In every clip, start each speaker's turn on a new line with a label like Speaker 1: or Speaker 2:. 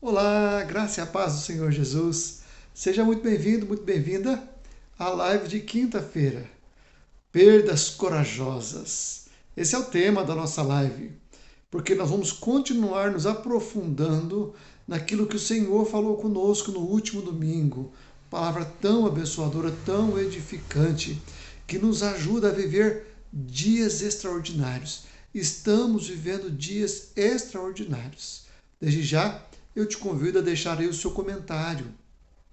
Speaker 1: Olá, graça e a paz do Senhor Jesus. Seja muito bem-vindo, muito bem-vinda à live de quinta-feira. Perdas corajosas. Esse é o tema da nossa live, porque nós vamos continuar nos aprofundando naquilo que o Senhor falou conosco no último domingo. Palavra tão abençoadora, tão edificante, que nos ajuda a viver dias extraordinários. Estamos vivendo dias extraordinários. Desde já, eu te convido a deixar aí o seu comentário,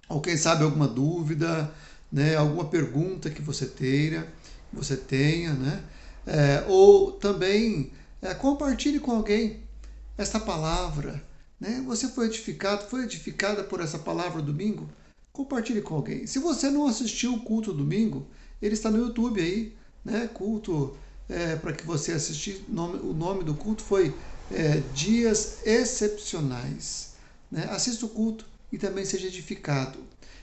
Speaker 1: ou quem sabe alguma dúvida, né, alguma pergunta que você tenha, né? Ou também compartilhe com alguém esta palavra, né? Você foi edificada por essa palavra domingo? Compartilhe com alguém. Se você não assistiu o culto domingo, ele está no YouTube aí, né? Culto, para que você assistir, o nome do culto foi Dias Excepcionais. Né? Assista o culto e também seja edificado.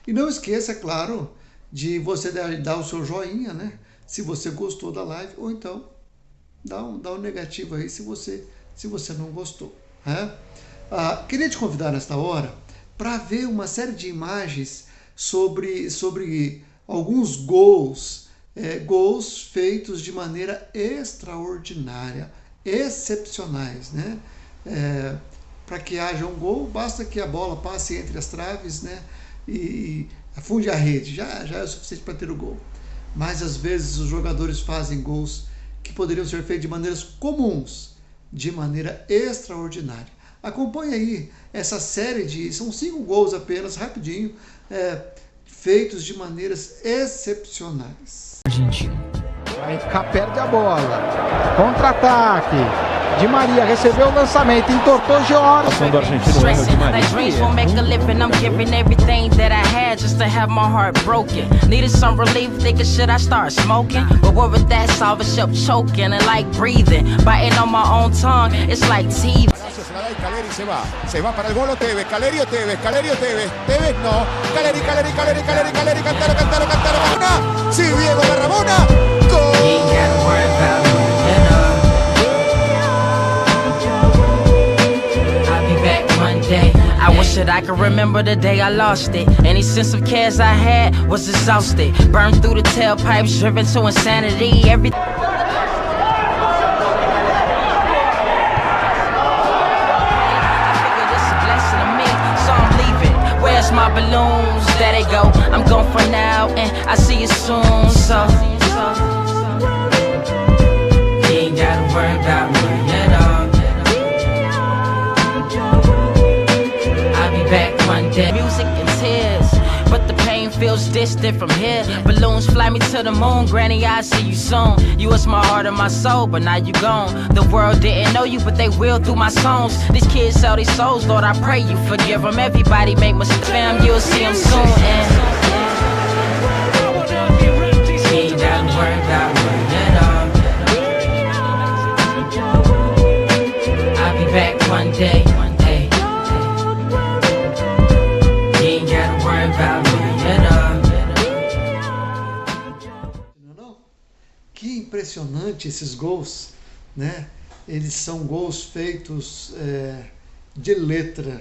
Speaker 1: E não esqueça, é claro, de você dar o seu joinha, né? Se você gostou da live, ou então dá um negativo aí se você não gostou. Né? Queria te convidar nesta hora para ver uma série de imagens sobre alguns gols feitos de maneira extraordinária, excepcionais, né? Para que haja um gol, basta que a bola passe entre as traves, né, e afunde a rede, já é o suficiente para ter o gol. Mas às vezes os jogadores fazem gols que poderiam ser feitos de maneiras comuns, de maneira extraordinária. Acompanhe aí essa série são 5 gols apenas, rapidinho, feitos de maneiras excepcionais.
Speaker 2: Argentino. Perde a bola. Contra-ataque. Di Maria recebeu o lançamento, entortou George.
Speaker 3: A do argentino é Di Maria. Needed some relief, thinking should I start smoking? But what with that solve a ship choking and like breathing, biting on my own tongue, it's like teeth.
Speaker 4: Se va para el gol Tevez, Caleri o Tevez, Tevez no, Caleri, Cantaro, Ramona, sí, Diego de Ramona, gol.
Speaker 3: I wish that I could remember the day I lost it. Any sense of cares I had was exhausted. Burned through the tailpipes, driven to insanity. Everything. My balloons, there they go. I'm gone for now, and I see you soon. So you ain't gotta worry about me at all. I'll be back one day. Music and tears, but the pain feels distant from here. Balloons fly me to the moon, granny, I'll see you soon. You was my heart and my soul, but now you gone. The world didn't know you, but they will through my songs. These kids sell their souls, Lord, I pray you forgive them. Everybody make mistakes, fam, you'll see them soon. And you ain't gotta worry about me at all. I'll be back one day. You ain't gotta worry about me at all.
Speaker 1: Que impressionante esses gols, né? Eles são gols feitos de letra,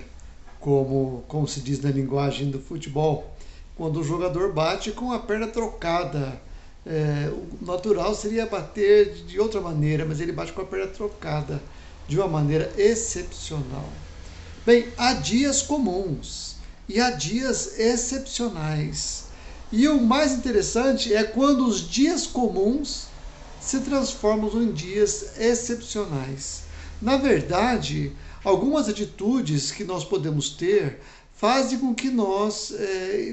Speaker 1: como se diz na linguagem do futebol, quando o jogador bate com a perna trocada. O natural seria bater de outra maneira, mas ele bate com a perna trocada de uma maneira excepcional. Bem, há dias comuns e há dias excepcionais. E o mais interessante é quando os dias comuns se transformam em dias excepcionais. Na verdade, algumas atitudes que nós podemos ter fazem com que nós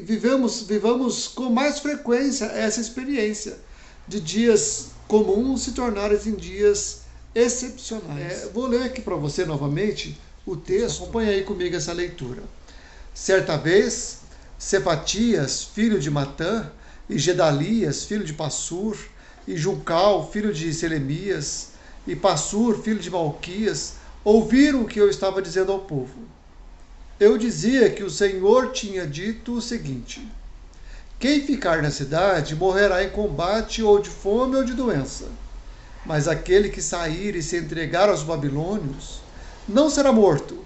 Speaker 1: vivamos com mais frequência essa experiência de dias comuns se tornarem em dias excepcionais. Vou ler aqui para você novamente o texto, acompanha aí comigo essa leitura. Certa vez, Cefatias, filho de Matã, e Gedalias, filho de Passur, e Juncal, filho de Selemias, e Passur, filho de Malquias, ouviram o que eu estava dizendo ao povo. Eu dizia que o Senhor tinha dito o seguinte: quem ficar na cidade morrerá em combate, ou de fome ou de doença. Mas aquele que sair e se entregar aos babilônios não será morto.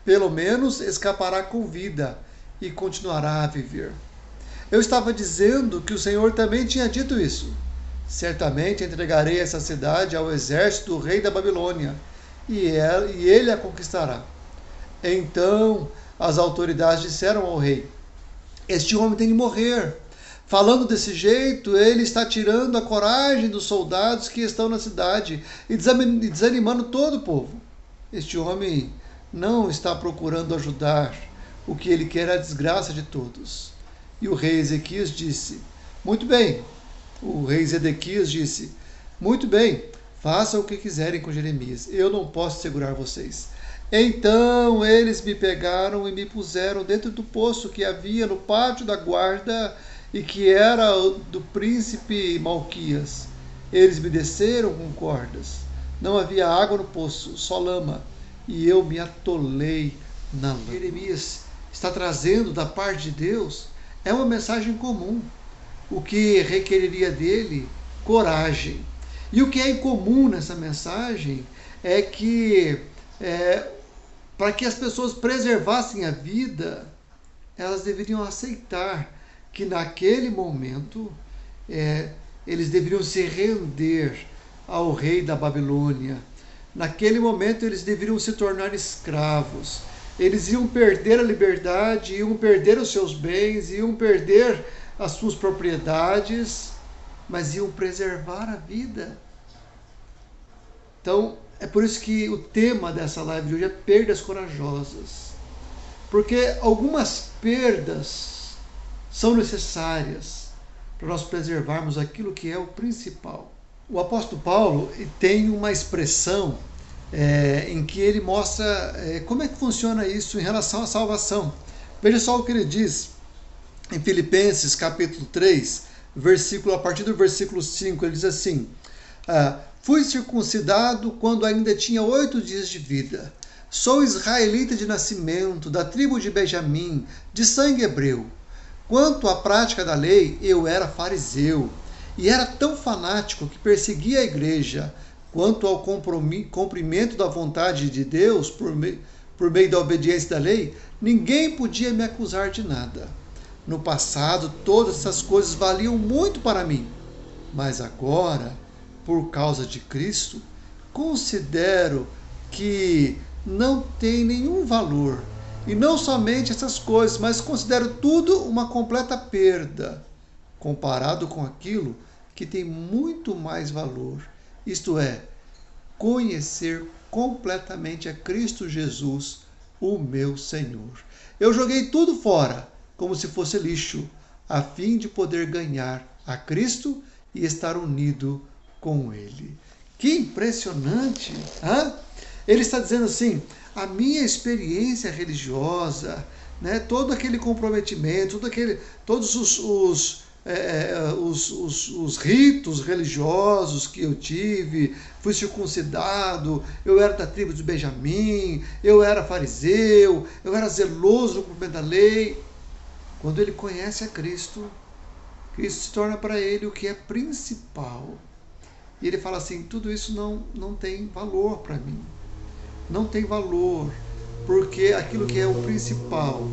Speaker 1: pelo menos escapará com vida e continuará a viver. Eu estava dizendo que o Senhor também tinha dito isso. Certamente entregarei essa cidade ao exército do rei da Babilônia, e ele a conquistará. Então as autoridades disseram ao rei: este homem tem de morrer. Falando desse jeito, ele está tirando a coragem dos soldados que estão na cidade e desanimando todo o povo. Este homem não está procurando ajudar. O que ele quer é a desgraça de todos. E o rei Ezequias disse: muito bem. O rei Zedequias disse: muito bem, façam o que quiserem com Jeremias. Eu não posso segurar vocês. Então eles me pegaram e me puseram dentro do poço que havia no pátio da guarda e que era do príncipe Malquias. Eles me desceram com cordas. Não havia água no poço, só lama, e eu me atolei na lama. Jeremias está trazendo da parte de Deus é uma mensagem comum, o que requereria dele coragem. E o que é incomum nessa mensagem é que para que as pessoas preservassem a vida, elas deveriam aceitar que naquele momento eles deveriam se render ao rei da Babilônia. Naquele momento eles deveriam se tornar escravos. Eles iam perder a liberdade, iam perder os seus bens, iam perder as suas propriedades, mas iam preservar a vida. Então, é por isso que o tema dessa live de hoje é perdas corajosas. Porque algumas perdas são necessárias para nós preservarmos aquilo que é o principal. O apóstolo Paulo tem uma expressão em que ele mostra como é que funciona isso em relação à salvação. Veja só o que ele diz em Filipenses capítulo 3, a partir do versículo 5, ele diz assim: fui circuncidado quando ainda tinha 8 dias de vida. Sou israelita de nascimento, da tribo de Benjamim, de sangue hebreu. Quanto à prática da lei, eu era fariseu, e era tão fanático que perseguia a igreja. Quanto ao cumprimento da vontade de Deus por meio da obediência da lei, ninguém podia me acusar de nada. No passado, todas essas coisas valiam muito para mim, mas agora, por causa de Cristo, considero que não tem nenhum valor. E não somente essas coisas, mas considero tudo uma completa perda, comparado com aquilo que tem muito mais valor. Isto é, conhecer completamente a Cristo Jesus, o meu Senhor. Eu joguei tudo fora, como se fosse lixo, a fim de poder ganhar a Cristo e estar unido com Ele. Que impressionante! Hein? Ele está dizendo assim: a minha experiência religiosa, né, todo aquele comprometimento, todos os ritos religiosos que eu tive, fui circuncidado, eu era da tribo de Benjamim, eu era fariseu, eu era zeloso no cumprimento da lei. Quando ele conhece a Cristo, Cristo se torna para ele o que é principal. E ele fala assim: tudo isso não tem valor para mim. Não tem valor, porque aquilo que é o principal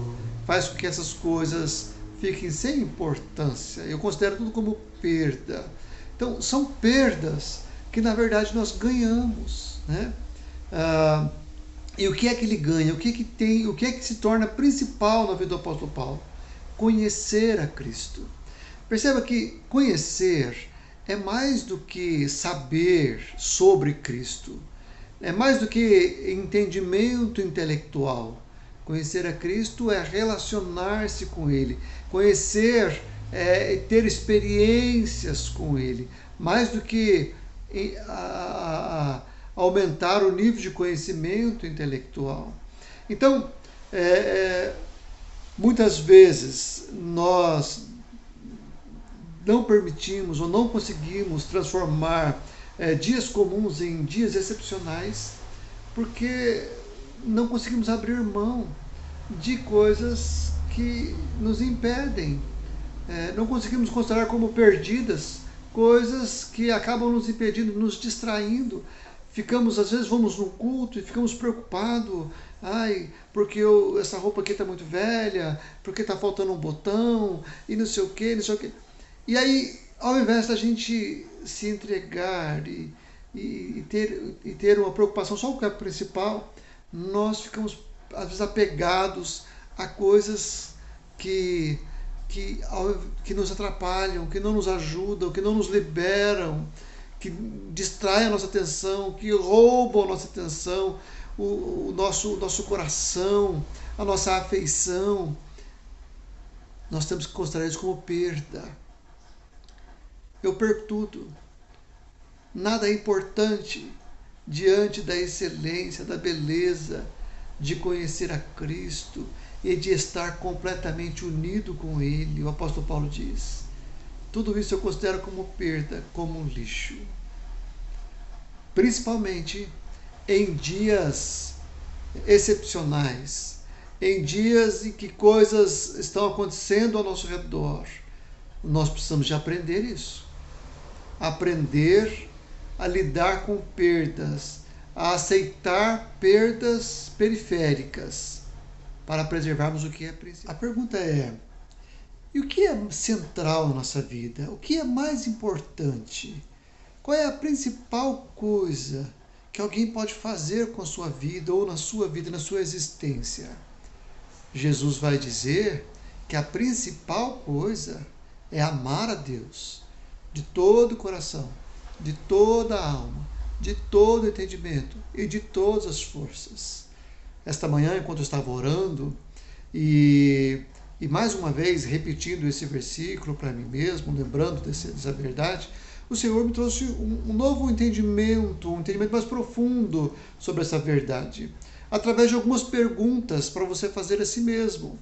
Speaker 1: faz com que essas coisas fiquem sem importância. Eu considero tudo como perda. Então, são perdas que, na verdade, nós ganhamos, né? E o que é que ele ganha? O que é que se torna principal na vida do apóstolo Paulo? Conhecer a Cristo. Perceba que conhecer é mais do que saber sobre Cristo. É mais do que entendimento intelectual. Conhecer a Cristo é relacionar-se com Ele. Conhecer é ter experiências com Ele. Mais do que aumentar o nível de conhecimento intelectual. Então, muitas vezes nós não permitimos ou não conseguimos transformar dias comuns em dias excepcionais, porque não conseguimos abrir mão de coisas que nos impedem. Não conseguimos considerar como perdidas coisas que acabam nos impedindo, nos distraindo. Às vezes vamos num culto e ficamos preocupados Ai, porque essa roupa aqui está muito velha, porque está faltando um botão, e não sei o que, não sei o que. E aí, ao invés da gente se entregar e ter uma preocupação só com o que é principal, nós ficamos, às vezes, apegados a coisas que nos atrapalham, que não nos ajudam, que não nos liberam, que distraem a nossa atenção, que roubam a nossa atenção, o nosso coração, a nossa afeição. Nós temos que considerar isso como perda. Eu perco tudo. Nada é importante diante da excelência, da beleza de conhecer a Cristo e de estar completamente unido com Ele. O apóstolo Paulo diz: tudo isso eu considero como perda, como lixo. Principalmente em dias excepcionais, em dias em que coisas estão acontecendo ao nosso redor. Nós precisamos de aprender isso. Aprender a lidar com perdas, a aceitar perdas periféricas, para preservarmos o que é principal. A pergunta é: e o que é central na nossa vida? O que é mais importante? Qual é a principal coisa que alguém pode fazer com a sua vida, ou na sua vida, na sua existência? Jesus vai dizer que a principal coisa é amar a Deus de todo o coração, de toda a alma, de todo o entendimento e de todas as forças. Esta manhã, enquanto eu estava orando e mais uma vez repetindo esse versículo para mim mesmo, lembrando dessa verdade, o Senhor me trouxe um novo entendimento, um entendimento mais profundo sobre essa verdade, através de algumas perguntas para você fazer a si mesmo.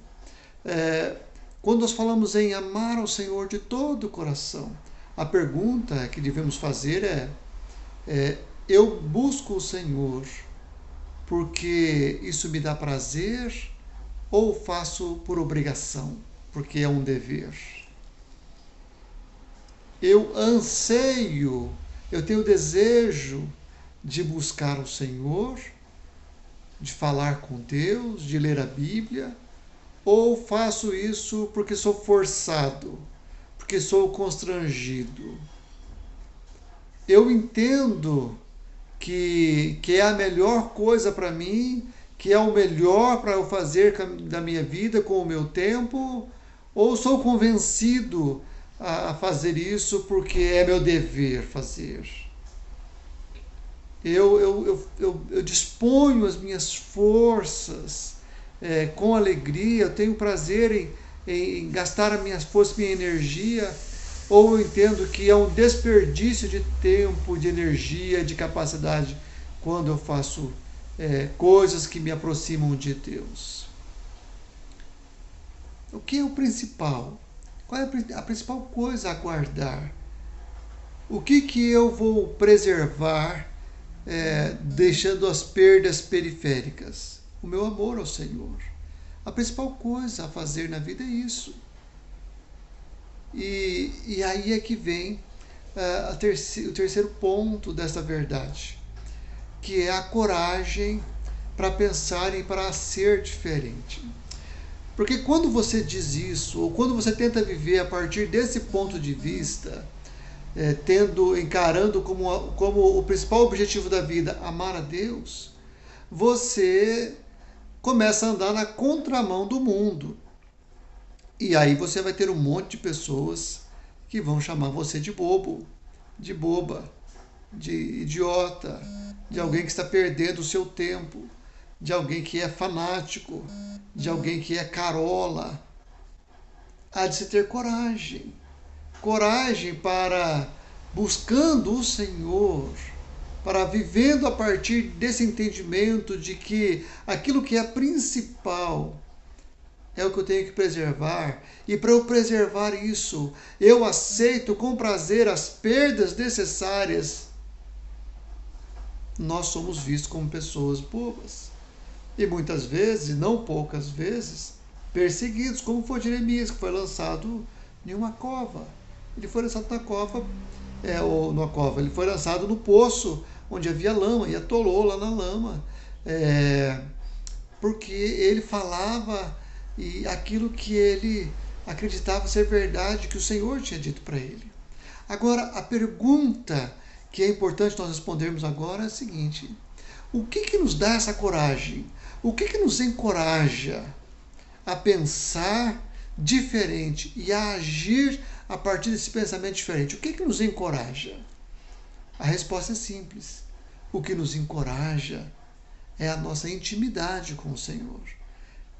Speaker 1: Quando nós falamos em amar ao Senhor de todo o coração, a pergunta que devemos fazer é: eu busco o Senhor porque isso me dá prazer, ou faço por obrigação, porque é um dever? Eu anseio, eu tenho desejo de buscar o Senhor, de falar com Deus, de ler a Bíblia, ou faço isso porque sou forçado, porque sou constrangido? Eu entendo que é a melhor coisa para mim, que é o melhor para eu fazer da minha vida com o meu tempo, ou sou convencido a fazer isso porque é meu dever fazer? Eu disponho as minhas forças com alegria, eu tenho prazer em gastar as minhas forças, minha energia, ou eu entendo que é um desperdício de tempo, de energia, de capacidade, quando eu faço coisas que me aproximam de Deus? O que é o principal? Qual é a principal coisa a guardar? O que eu vou preservar, deixando as perdas periféricas? O meu amor ao Senhor. A principal coisa a fazer na vida é isso. E aí é que vem o terceiro ponto dessa verdade, que é a coragem para pensar e para ser diferente. Porque quando você diz isso, ou quando você tenta viver a partir desse ponto de vista, encarando como o principal objetivo da vida amar a Deus, você começa a andar na contramão do mundo. E aí você vai ter um monte de pessoas que vão chamar você de bobo, de boba, de idiota, de alguém que está perdendo o seu tempo, de alguém que é fanático, de alguém que é carola. Há de se ter coragem. Coragem para, buscando o Senhor, para vivendo a partir desse entendimento de que aquilo que é principal é o que eu tenho que preservar, e para eu preservar isso, eu aceito com prazer as perdas necessárias. Nós somos vistos como pessoas bobas, e muitas vezes, não poucas vezes, perseguidos, como foi Jeremias, que foi lançado em uma cova. Ele foi lançado na cova, ele foi lançado no poço, onde havia lama, e atolou lá na lama. porque ele falava e aquilo que ele acreditava ser verdade, que o Senhor tinha dito para ele. Agora, a pergunta que é importante nós respondermos agora é a seguinte: o que nos dá essa coragem? O que nos encoraja a pensar diferente e a agir a partir desse pensamento diferente? O que nos encoraja? A resposta é simples. O que nos encoraja é a nossa intimidade com o Senhor.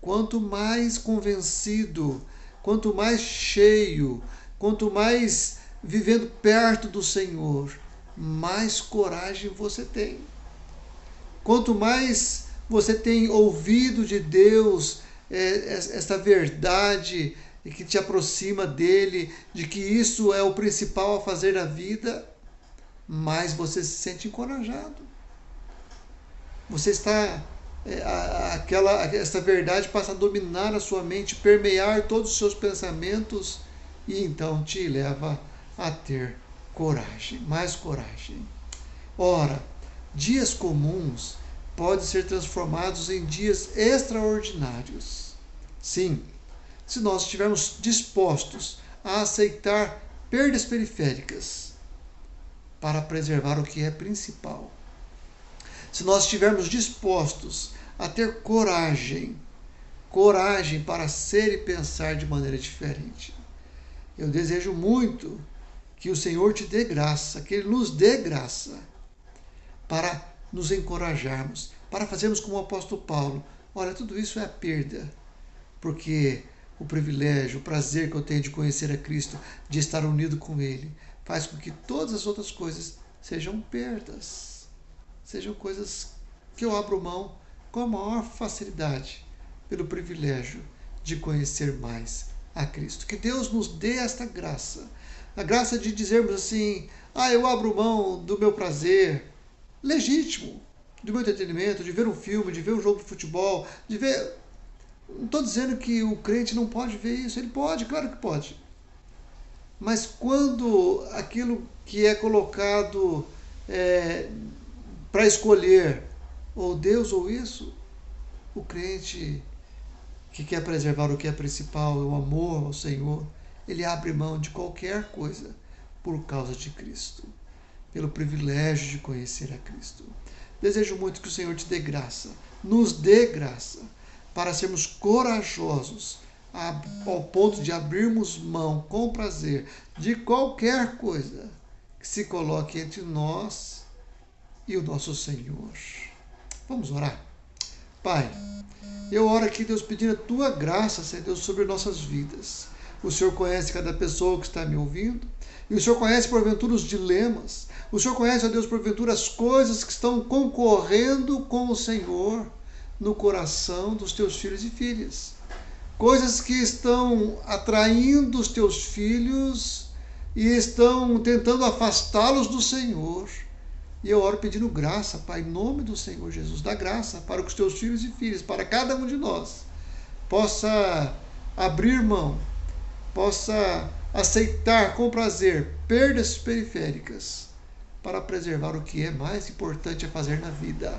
Speaker 1: Quanto mais convencido, quanto mais cheio, quanto mais vivendo perto do Senhor, mais coragem você tem. Quanto mais você tem ouvido de Deus esta verdade que te aproxima dele, de que isso é o principal a fazer na vida, mais você se sente encorajado. Você está essa verdade passa a dominar a sua mente, permear todos os seus pensamentos e então te leva a ter coragem, mais coragem. Ora, dias comuns podem ser transformados em dias extraordinários. Sim, se nós estivermos dispostos a aceitar perdas periféricas para preservar o que é principal. Se nós estivermos dispostos a ter coragem para ser e pensar de maneira diferente. Eu desejo muito que o Senhor te dê graça, que Ele nos dê graça para nos encorajarmos, para fazermos como o apóstolo Paulo. Olha, tudo isso é a perda, porque o privilégio, o prazer que eu tenho de conhecer a Cristo, de estar unido com Ele, faz com que todas as outras coisas sejam perdas, sejam coisas que eu abro mão com a maior facilidade, pelo privilégio de conhecer mais a Cristo. Que Deus nos dê esta graça, a graça de dizermos assim: eu abro mão do meu prazer legítimo, do meu entretenimento, de ver um filme, de ver um jogo de futebol, de ver... Não estou dizendo que o crente não pode ver isso, ele pode, claro que pode. Mas quando aquilo que é colocado para escolher ou Deus ou isso, o crente que quer preservar o que é principal, o amor ao Senhor, ele abre mão de qualquer coisa por causa de Cristo, pelo privilégio de conhecer a Cristo. Desejo muito que o Senhor te dê graça, nos dê graça, para sermos corajosos ao ponto de abrirmos mão com prazer de qualquer coisa que se coloque entre nós e o nosso Senhor. Vamos orar? Pai, eu oro aqui, Deus, pedindo a Tua graça, Senhor Deus, sobre nossas vidas. O Senhor conhece cada pessoa que está me ouvindo, e o Senhor conhece, porventura, os dilemas. O Senhor conhece, ó Deus, porventura, as coisas que estão concorrendo com o Senhor no coração dos Teus filhos e filhas. Coisas que estão atraindo os Teus filhos e estão tentando afastá-los do Senhor. E eu oro pedindo graça, Pai, em nome do Senhor Jesus, dá graça para que os Teus filhos e filhas, para cada um de nós, possa abrir mão, possa aceitar com prazer perdas periféricas para preservar o que é mais importante a fazer na vida,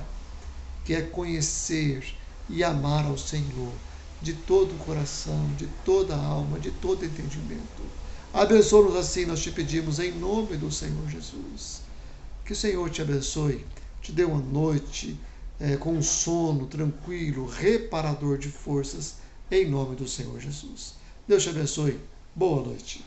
Speaker 1: que é conhecer e amar ao Senhor de todo o coração, de toda a alma, de todo entendimento. Abençoa-nos assim, nós te pedimos em nome do Senhor Jesus. Que o Senhor te abençoe, te dê uma noite com um sono tranquilo, reparador de forças, em nome do Senhor Jesus. Deus te abençoe. Boa noite.